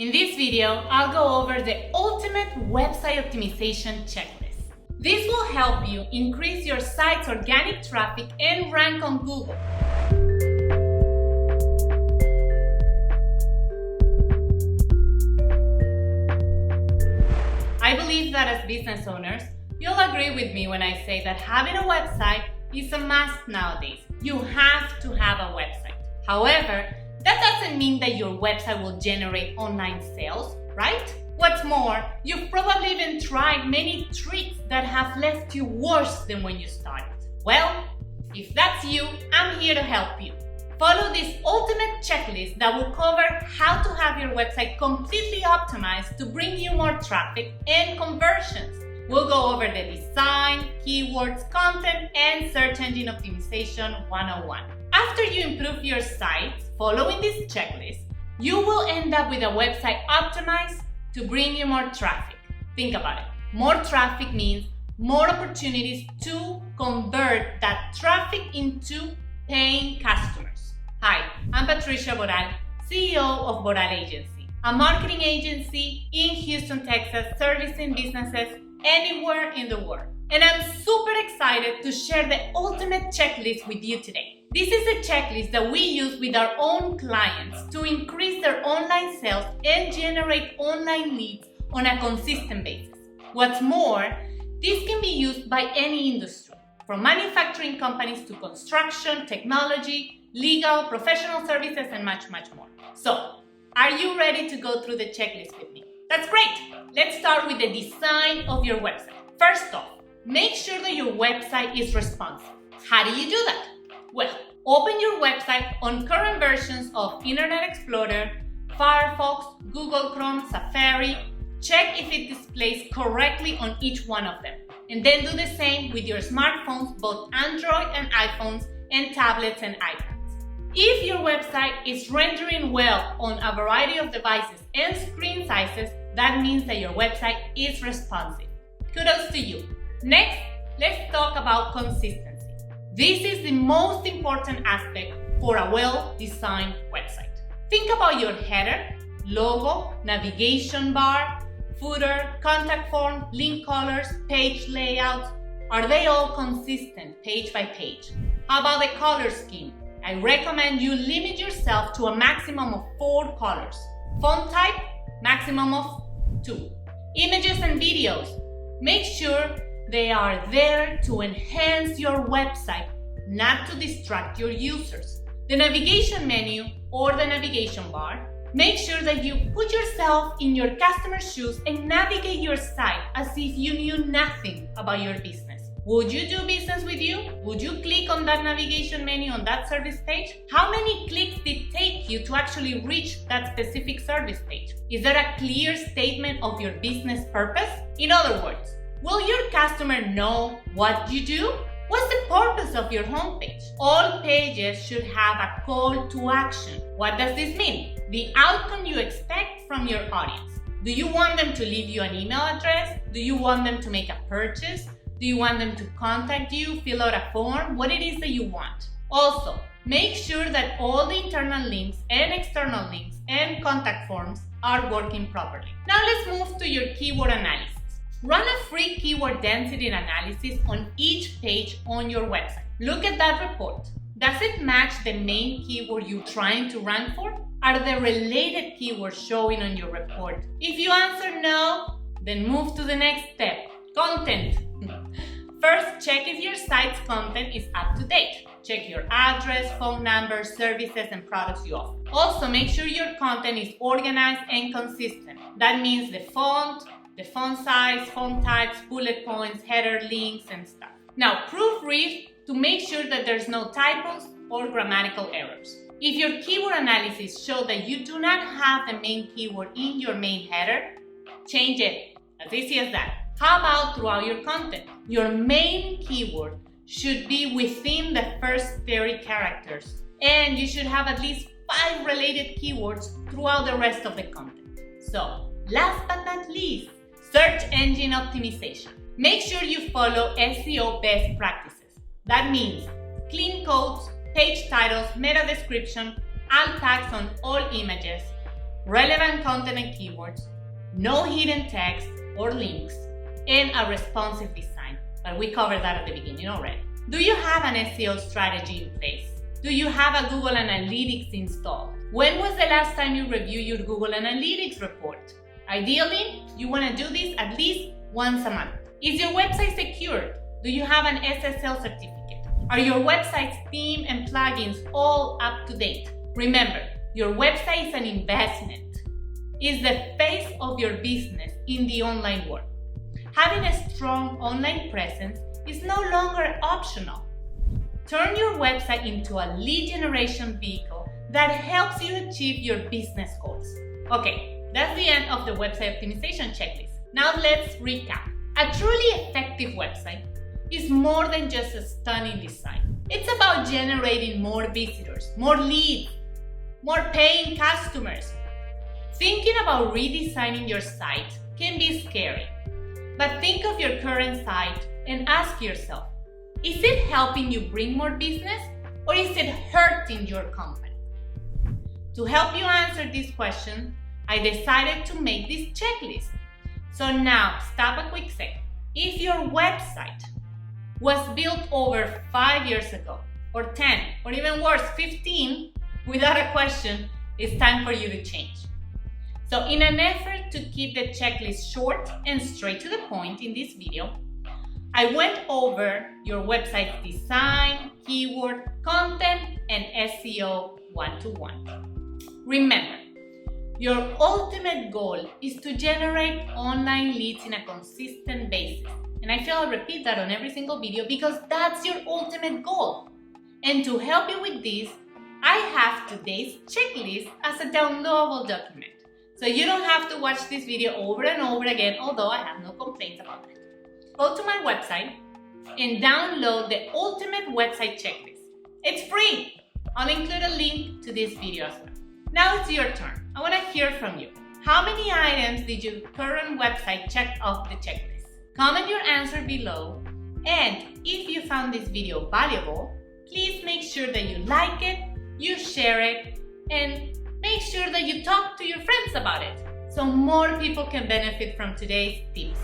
In this video, I'll go over the ultimate website optimization checklist. This will help you increase your site's organic traffic and rank on Google. I believe that as business owners, you'll agree with me when I say that having a website is a must nowadays. You have to have a website. However, that doesn't mean that your website will generate online sales, right? What's more, you've probably even tried many tricks that have left you worse than when you started. Well, if that's you, I'm here to help you. Follow this ultimate checklist that will cover how to have your website completely optimized to bring you more traffic and conversions. We'll go over the design, keywords, content, and search engine optimization 101. After you improve your site following this checklist, you will end up with a website optimized to bring you more traffic. Think about it. More traffic means more opportunities to convert that traffic into paying customers. Hi, I'm Patricia Boral, CEO of Boral Agency, a marketing agency in Houston, Texas, servicing businesses anywhere in the world. And I'm super excited to share the ultimate checklist with you today. This is a checklist that we use with our own clients to increase their online sales and generate online leads on a consistent basis. What's more, this can be used by any industry, from manufacturing companies to construction, technology, legal, professional services, and much, much more. So, are you ready to go through the checklist with me? That's great! Let's start with the design of your website. First off, make sure that your website is responsive. How do you do that? Well, open your website on current versions of Internet Explorer, Firefox, Google Chrome, Safari. Check if it displays correctly on each one of them. And then do the same with your smartphones, both Android and iPhones, and tablets and iPads. If your website is rendering well on a variety of devices and screen sizes, that means that your website is responsive. Kudos to you. Next, let's talk about consistency. This is the most important aspect for a well-designed website. Think about your header, logo, navigation bar, footer, contact form, link colors, page layout. Are they all consistent page by page? How about the color scheme? I recommend you limit yourself to a maximum of 4 colors. Font type, maximum of 2. Images and videos. Make sure they are there to enhance your website, not to distract your users. The navigation menu or the navigation bar, make sure that you put yourself in your customer's shoes and navigate your site as if you knew nothing about your business. Would you do business with you? Would you click on that navigation menu on that service page? How many clicks did it take you to actually reach that specific service page? Is there a clear statement of your business purpose? In other words, will your customer know what you do? What's the purpose of your homepage? All pages should have a call to action. What does this mean? The outcome you expect from your audience. Do you want them to leave you an email address? Do you want them to make a purchase? Do you want them to contact you, fill out a form? What it is that you want. Also, make sure that all the internal links and external links and contact forms are working properly. Now let's move to your keyword analysis. Run a free keyword density analysis on each page on your website. Look at that report. Does it match the main keyword you're trying to rank for? Are the related keywords showing on your report? If you answer no, then move to the next step. Content. First, check if your site's content is up to date. Check your address, phone number, services, and products you offer. Also, make sure your content is organized and consistent. That means the font size, font types, bullet points, header links, and stuff. Now, proofread to make sure that there's no typos or grammatical errors. If your keyword analysis shows that you do not have the main keyword in your main header, change it. As easy as that. How about throughout your content? Your main keyword should be within the first 30 characters, and you should have at least 5 related keywords throughout the rest of the content. So, last but not least, search engine optimization. Make sure you follow SEO best practices. That means clean codes, page titles, meta description, alt tags on all images, relevant content and keywords, no hidden text or links, and a responsive design. But we covered that at the beginning already. Do you have an SEO strategy in place? Do you have a Google Analytics installed? When was the last time you reviewed your Google Analytics report? Ideally, you want to do this at least once a month. Is your website secured? Do you have an SSL certificate? Are your website's theme and plugins all up to date? Remember, your website is an investment. It's the face of your business in the online world. Having a strong online presence is no longer optional. Turn your website into a lead generation vehicle that helps you achieve your business goals. Okay, that's the end of the website optimization checklist. Now let's recap. A truly effective website is more than just a stunning design. It's about generating more visitors, more leads, more paying customers. Thinking about redesigning your site can be scary, but think of your current site and ask yourself, is it helping you bring more business or is it hurting your company? To help you answer this question, I decided to make this checklist. So now, stop a quick second. If your website was built over 5 years ago, or 10, or even worse, 15, without a question, it's time for you to change. So in an effort to keep the checklist short and straight to the point in this video, I went over your website's design, keyword, content, and SEO one-to-one. Remember, your ultimate goal is to generate online leads in a consistent basis. And I feel I'll repeat that on every single video because that's your ultimate goal. And to help you with this, I have today's checklist as a downloadable document. So you don't have to watch this video over and over again, although I have no complaints about it. Go to my website and download the ultimate website checklist. It's free. I'll include a link to this video as well. Now it's your turn. I want to hear from you. How many items did your current website check off the checklist? Comment your answer below. And if you found this video valuable, please make sure that you like it, you share it, and make sure that you talk to your friends about it so more people can benefit from today's tips.